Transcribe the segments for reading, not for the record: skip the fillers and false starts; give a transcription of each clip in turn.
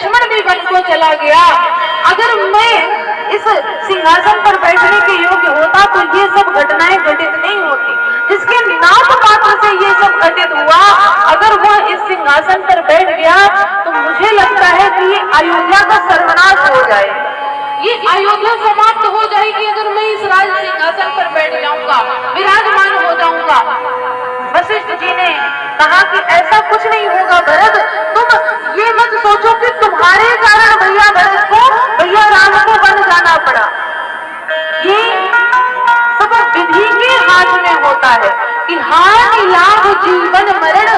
लक्ष्मण भी वन को चला गया। अगर मैं इस सिंहासन पर बैठने के योग्य होता तो ये सब घटनाएं घटित नहीं होती। जिसके नाम मात्र से ये सब घटित हुआ, अगर वह इस सिंहासन पर बैठ गया तो मुझे लगता है कि ये अयोध्या का सर्वनाश हो जाए, ये अयोध्या समाप्त हो जाएगी अगर मैं इस राज सिंहासन पर बैठ जाऊंगा, विराजमान हो जाऊंगा। वशिष्ठ जी ने कहा कि ऐसा कुछ नहीं होगा भरत, तुम ये मत सोचो कि तुम्हारे कारण भैया भरत को, भैया राम को वन जाना पड़ा। ये सब विधि के हाथ में होता है कि हानि लाभ जीवन मरण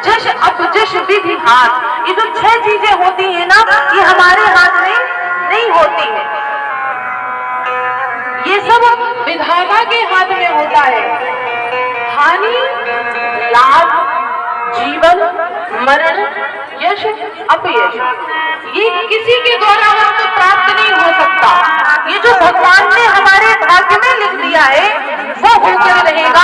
जश अपजश विधि हाथ। ये जो 6 चीजें होती है ना, ये हमारे हाथ में नहीं होती है, ये सब विधाता के हाथ में होता है। हानि लाभ जीवन मरण यश अपयश, ये किसी के द्वारा हमको प्राप्त नहीं हो सकता। ये जो भगवान ने हमारे भाग्य में लिख दिया है वो होकर रहेगा,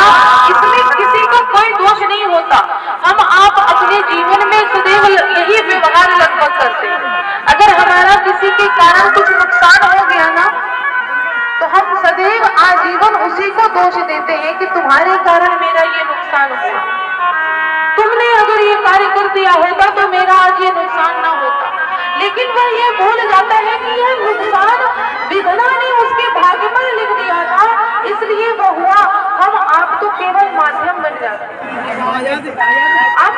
इसमें किसी को कोई दोष नहीं होता। हम आप अपने जीवन में सदैव यही व्यवहार लगभग करते हैं। अगर हमारा किसी के कारण कुछ नुकसान हो गया ना, तो हम सदैव आजीवन उसी को दोष देते हैं कि तुम्हारे कारण मेरा ये नुकसान हुआ, तुमने अगर ये कार्य कर दिया होता तो मेरा आज ये नुकसान ना होता। लेकिन वह ये भूल जाता है कि यह नुकसान विधाता ने उसके भाग्य में लिख दिया था, इसलिए वो हुआ। हम आप तो केवल माध्यम बन जाते हैं। आप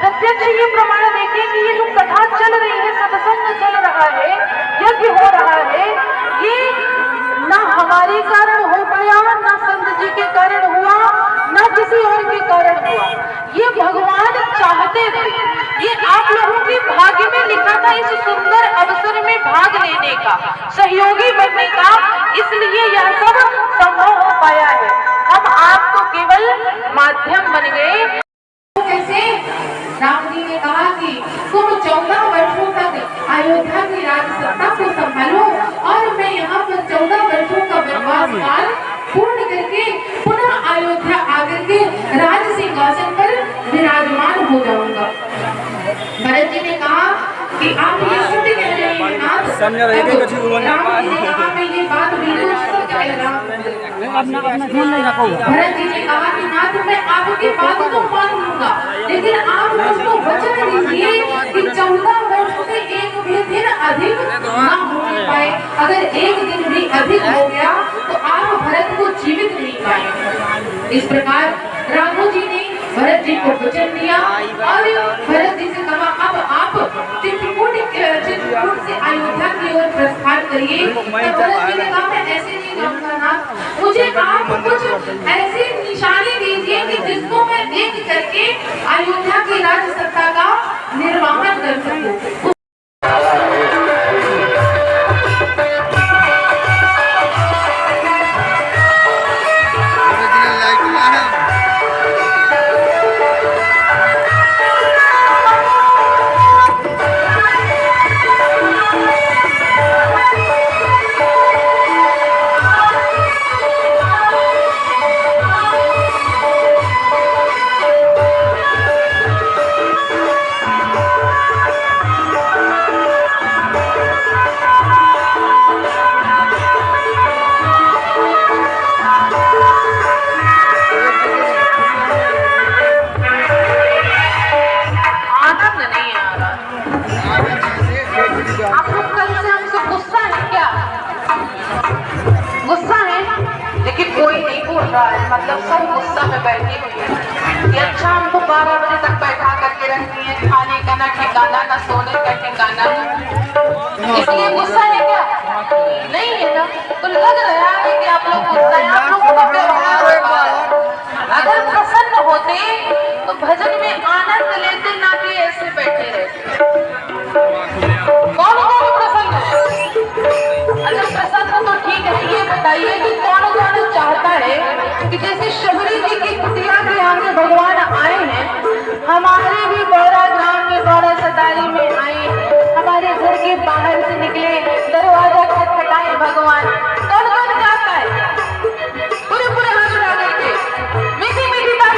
प्रत्यक्ष ये प्रमाण देखिए कि ये जो कथा चल रही है, सत्संग चल रहा है, यज्ञ हो रहा है, ये ना हमारे कारण हो पाया, ना संत जी के कारण हुआ, ना किसी और के कारण हुआ। ये भगवान चाहते थे, ये आप लोगों के भाग्य में लिखा था इस सुंदर अवसर में भाग लेने का, सहयोगी बनने का, इसलिए यह सब संभव हो पाया है। हम आप तो केवल माध्यम बन गए। कैसे राम जी ने कहा कि तुम 14 वर्षों तक अयोध्या की राज सत्ता को संभालो और मैं यहाँ पर 14 वर्षों का वनवास काल पूर्ण करके पुनः अयोध्या आकर के राज सिंहासन पर विराजमान हो जाऊंगा। भरत जी ने कहा कि आप ये सत्य कह रहे हैं नाथ, राम जी ने कहा मैं ये बात बिल्कुल सत्य कह रहा हूँ। भरत जी ने कहा कि नाथ मैं आपकी बात तो मान लूंगा, लेकिन आप मुझको वचन दीजिए कि 14 वर्ष से एक भी दिन अधिक ना हो पाए। अगर एक दिन भी अधिक हो गया तो आप भरत को जीवित नहीं पाएंगे। इस प्रकार राघव जी ने भरत जी को वचन दिया और भरत जी से कहा अब आप चित्रकूट से अयोध्या की ओर प्रस्थान करिए। भरत जी ने कहा मैं ऐसे नहीं जाऊंगा ना, मुझे आप कुछ ऐसी निशानी दीजिए कि जिसको मैं देख करके अयोध्या की राज सत्ता का निर्वाहन कर सकूं। मतलब सब गुस्सा में बैठी हुई है। ये अच्छा हमको 12 बजे तक बैठा करके रखती है, खाने का ना ठिकाना, ना सोने का ठिकाना, इसलिए गुस्सा है क्या? नहीं है ना? तो लग रहा है कि आप लोग गुस्सा है, आप लोगों का व्यवहार अगर प्रसन्न होते तो भजन में आनंद लेते, ना कि ऐसे बैठे रहते। कौन कौन प्रसन्न है? अच्छा प्रसन्न तो ठीक है, ये बताइए कि कौन कौन चाहता है कि जैसे शबरी जी की कुटिया के आगे भगवान आए हैं, हमारे भी बौरा ग्राम में बौरा सतारी में आए, हमारे घर के बाहर से निकले, दरवाजा खटखटाए भगवान। कौन कौन चाहता है? पूरे पूरे हाथ उठा करके मीठी मीठी बात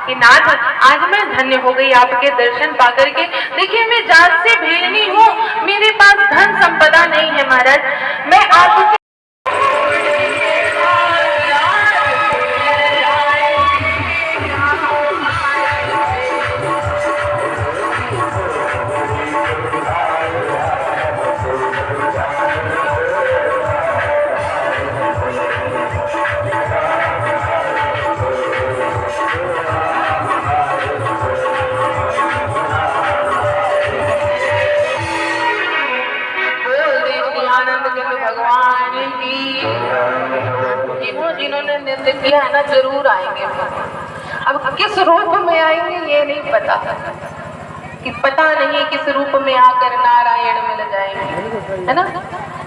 कि नाथ आज मैं धन्य हो गई आपके दर्शन पाकर के। देखिए मैं जात से भेड़नी हूँ, मेरे पास धन संपदा नहीं है महाराज, मैं आपके भगवान की, जिन्होंने नृत्य किया है ना जरूर आएंगे। अब किस रूप में आएंगे ये नहीं पता, कि पता नहीं किस रूप में आकर नारायण मिल जाएंगे, है ना,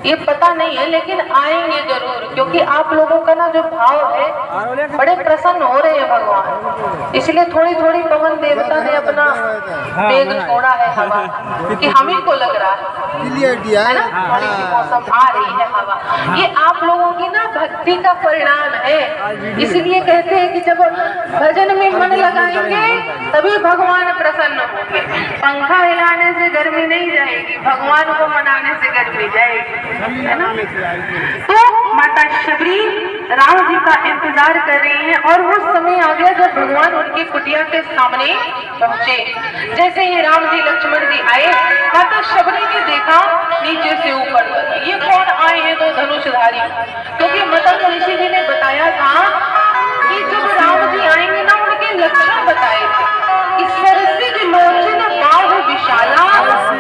ये पता नहीं है, लेकिन आएंगे जरूर। क्योंकि आप लोगों का ना जो भाव है बड़े प्रसन्न हो रहे हैं भगवान, इसलिए थोड़ी थोड़ी पवन देवता ने अपना वेग छोड़ा है हवा, कि हम ही को लग रहा है ना, थोड़ी सी मौसम आ रही है हवा, ये आप लोगों की ना भक्ति का परिणाम है। इसलिए कहते हैं कि जब भजन में मन लगाएंगे तभी भगवान प्रसन्न होंगे। पंखा हिलाने से गर्मी नहीं जाएगी, भगवान को मनाने से गर्मी जाएगी, है ना। तो माता शबरी राम जी का इंतजार कर रही हैं और वो समय आ गया जब भगवान उनकी कुटिया के सामने पहुंचे। जैसे ही राम जी लक्ष्मण जी आए, माता शबरी ने देखा नीचे से ऊपर तक ये कौन आए हैं, तो धनुषधारी। क्योंकि माता ऋषि जी ने बताया था कि जब राम जी आएंगे ना उनके लक्षण बताए थे कि सरसिज लोचन बाहु विशाला,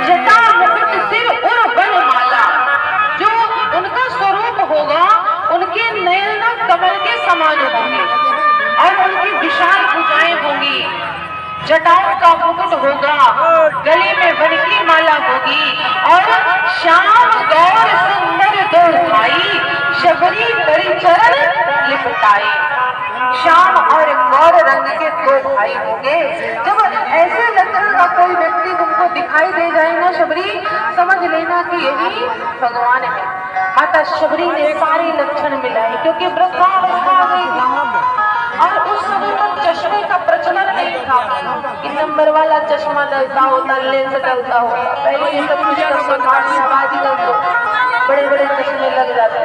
जटा मुकुट सिर उर वनमाला। जो उनका स्वरूप होगा उनके नयन कमल के समान होंगे और उनकी विशाल भुजाएं होंगी, जटाओं का मुकुट होगा, गले में वन की माला होगी और श्याम गौर सुंदर दो भाई, शबरी परिचरण लिपटाई। श्याम और गौर रंग के दो भाई होंगे। जब ऐसे लक्षण का कोई व्यक्ति तुमको दिखाई दे जाए ना शबरी, समझ लेना कि यही भगवान है। माता शबरी ने सारे लक्षण मिलाए, क्योंकि वृद्धावस्था आ गई थी और उस समय पर चश्मे का प्रचलन नहीं था कि नंबर वाला चश्मा डलता होता, लेंस डलता होता। पहले ये सब कुछ बड़े बड़े चश्मे लग जाते,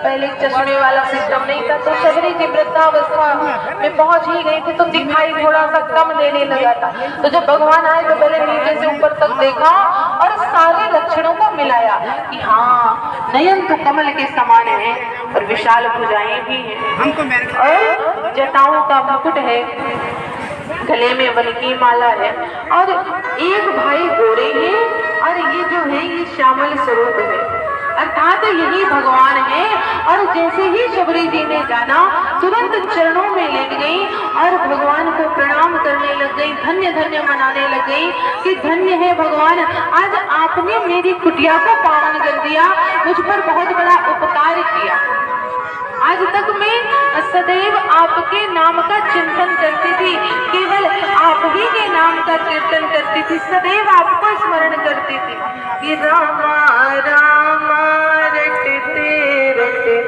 पहले चश्मे वाला सिस्टम नहीं था। तो शबरी की वृद्धावस्था में पहुंच ही गई थी तो दिखाई थोड़ा सा कम देने लगा था। तो जब भगवान आए तो पहले नीचे से ऊपर तक देखा और सारे लक्षणों को मिलाया कि हाँ नयन तो कमल के समान है और विशाल भुजाएं भी हैं और जटाओं का मुकुट है, गले में वन की माला है और एक भाई गोरे हैं और ये जो है ये श्यामल स्वरूप है, अर्थात यही भगवान है। और जैसे ही शबरी जी ने जाना तुरंत चरणों में लेट गई और भगवान को प्रणाम करने लग गई, धन्य धन्य मनाने लग गई कि धन्य है भगवान, आज आपने मेरी कुटिया को पावन कर दिया, मुझ पर बहुत बड़ा उपकार किया। आज तक मैं सदैव आपके नाम का चिंतन करती थी, केवल आप ही के नाम का कीर्तन करती थी, सदैव आपको स्मरण करती थी कि रामा रामा रटते रटते